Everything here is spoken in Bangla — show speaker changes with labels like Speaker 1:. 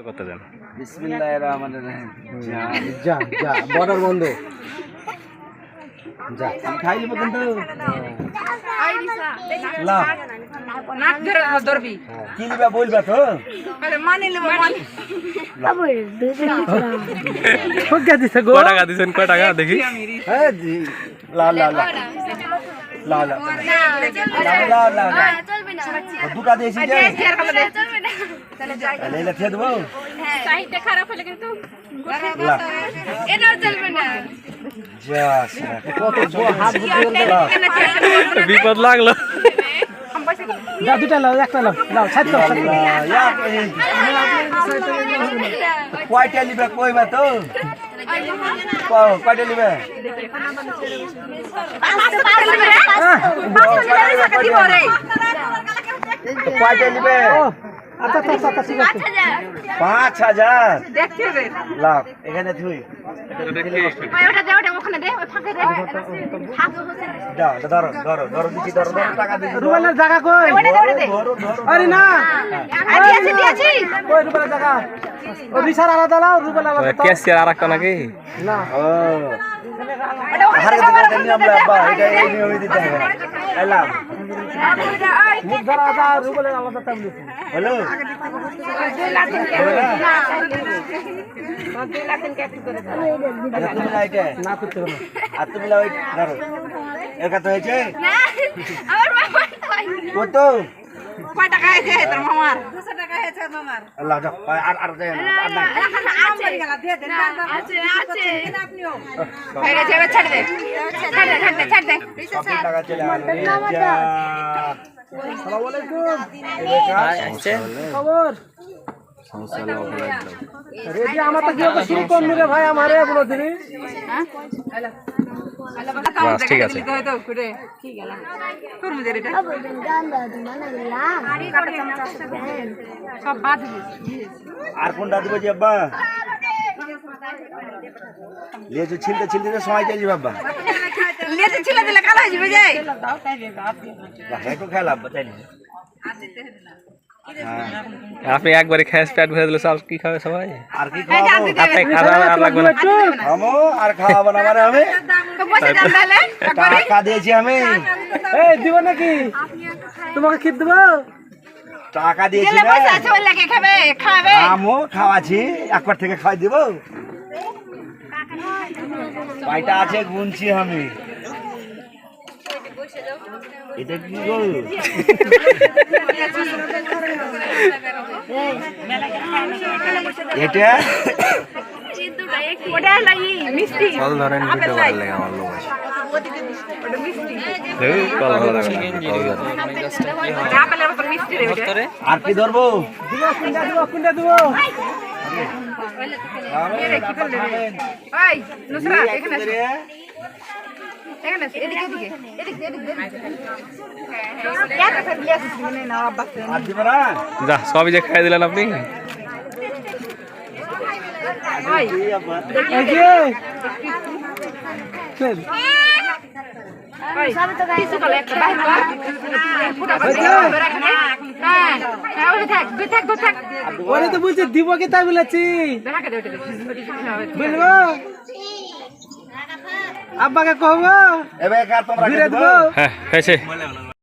Speaker 1: করতে দেন।
Speaker 2: বিসমিল্লাহির রহমানির রহিম।
Speaker 3: যা যা বর্ডার বন্ধ যা
Speaker 2: আমি খাই নিব কিন্তু লাভ
Speaker 4: নাক ধরে ধরবি
Speaker 2: কি নিবা বলবা তো
Speaker 4: আরে মানে নেব মানে
Speaker 3: ঠকা দিছে গো
Speaker 1: কয় টাকা দিছেন, কয় টাকা দেখি?
Speaker 2: হ্যাঁ জি লা লা লা লা লা লা লা লা
Speaker 5: চলবে না
Speaker 2: দুটা দিয়েছি যে
Speaker 5: চলবে না তাহলে যাই
Speaker 2: লেলা খেয়ে দেবো
Speaker 5: সাইডটা খারাপ হলে কিন্তু
Speaker 2: লা
Speaker 5: এটাও চলবে না
Speaker 2: যা
Speaker 3: কত বড় হাত বুঝতে
Speaker 1: বিপদ লাগলো।
Speaker 3: যা দুটা লাও একটা লাও লাও ছাড় দাও
Speaker 2: কয়টা নিবে কইবা তো কয়টা নিবে কয়টা নিবে
Speaker 3: আচ্ছা আচ্ছা আচ্ছা ঠিক আছে
Speaker 2: ৫,০০০
Speaker 4: দেখতে হবে
Speaker 2: লাভ এখানে থুই
Speaker 4: ওটা দে ওটা ওখানে দে ওই ফাঁকে দে
Speaker 2: দাও ধরো ধরো ধরো দিচ্ছি ধরো ধরো টাকা দিচ্ছি
Speaker 3: রুবেলের জায়গা কই
Speaker 2: ধরো ধরো
Speaker 3: আরে না
Speaker 4: দিয়েছি
Speaker 3: কই রুবেলের জায়গা ও বিশাল আলাদা লাও রুবেল আলাদা দাও।
Speaker 1: ক্যাশিয়ার আরেকটা নাকি?
Speaker 3: না
Speaker 2: ও হারে দিতে নিয়ম লাভ এটা এই নিয়মই দিতে হবে এলাম
Speaker 3: মুখ ধরা আলাদা রুবেলের আলাদা তাবলি
Speaker 2: হ্যালো তুমি লাইটে
Speaker 3: না করতে হবে
Speaker 2: আর তুমি লাইট ধরো এর কথা হয়েছে
Speaker 5: না আমার বাবা
Speaker 2: কত
Speaker 4: কয় টাকা আছে তোর মামার 200 টাকা আছে মামার
Speaker 2: আল্লাহ যাও আর দেন আর না
Speaker 5: আছে আছে
Speaker 4: হয়ে গেছে এবার ছেড়ে দে ছাড় দে
Speaker 2: সব টাকা চলে আসবে
Speaker 3: আসসালামু আলাইকুম
Speaker 1: আইছে
Speaker 3: খবর রেডি আমার তো কি হবে শুরু কোন রে ভাই আমারে এগুলো দিবি
Speaker 1: বাস ঠিক আছে।
Speaker 4: হয়তো করে কি গেল তোর মধ্যে এটা সব বাদ
Speaker 2: আর কোনটা দিব যে আব্বা লেজু ছিলতে ছিলতে সময় চলে যাবে আব্বা
Speaker 4: লেতে ছিল দিলে কালো হয়ে যাবে যাই
Speaker 2: একটু খেলা আব্বা তাই না
Speaker 1: আপনি একবারে খ্যাস পেট ভরে দিলে সব কি খাবে সবাই?
Speaker 2: আর কি খাওয়াবো
Speaker 1: আপনি খাওয়া আর লাগবে না।
Speaker 2: আমো আর খাওয়াবো না মানে আমি
Speaker 4: তো বসে যান তাহলে
Speaker 2: টাকা দিয়েছি আমি
Speaker 3: এই দিব নাকি তোমাকে খিদ দেব
Speaker 2: টাকা দিয়েছি
Speaker 4: গেলে
Speaker 2: না
Speaker 4: বসে আছে ওই লাগে খাবে খাবে
Speaker 2: আমো খাওয়াছি একবার থেকে খাই দিব কয়টা আছে গুনছি আমি এটা কি গো এটা
Speaker 4: ওটা লাগি মিষ্টি
Speaker 1: কল ধরেন ভিডিও ভালো লাগে আমার লোক আছে। এই কল ভালো লাগে না, কল ধরেন।
Speaker 4: আপেলের মতো মিষ্টি রে ওটা
Speaker 2: আর কি ধরবো
Speaker 3: দিব কোনটা দিব
Speaker 4: ওই নুসরাত এখানে আসো এখানে আসো এদিকে এদিকে এদিকে কেন ফেলে আসিস মনে না আব্বা
Speaker 2: আর দিব না
Speaker 1: যা সবই যে খাই দিলেন আপনি।
Speaker 4: ওই
Speaker 2: এই আব্বা
Speaker 3: এই যে চল
Speaker 4: ওই কিছু কলে একটা বাইরে পুরো হ্যাঁ হ্যাঁ ওই থাক দুই থাক দুই থাক
Speaker 3: ওরে তো বলছে দিব কি তাই বলেছি
Speaker 4: দেখা দে ওটা
Speaker 3: বলবো আব্বাকে কহবো
Speaker 2: এবার কার তোমরা
Speaker 3: ঘুরে দেবো
Speaker 1: হ্যাঁ হয়েছে।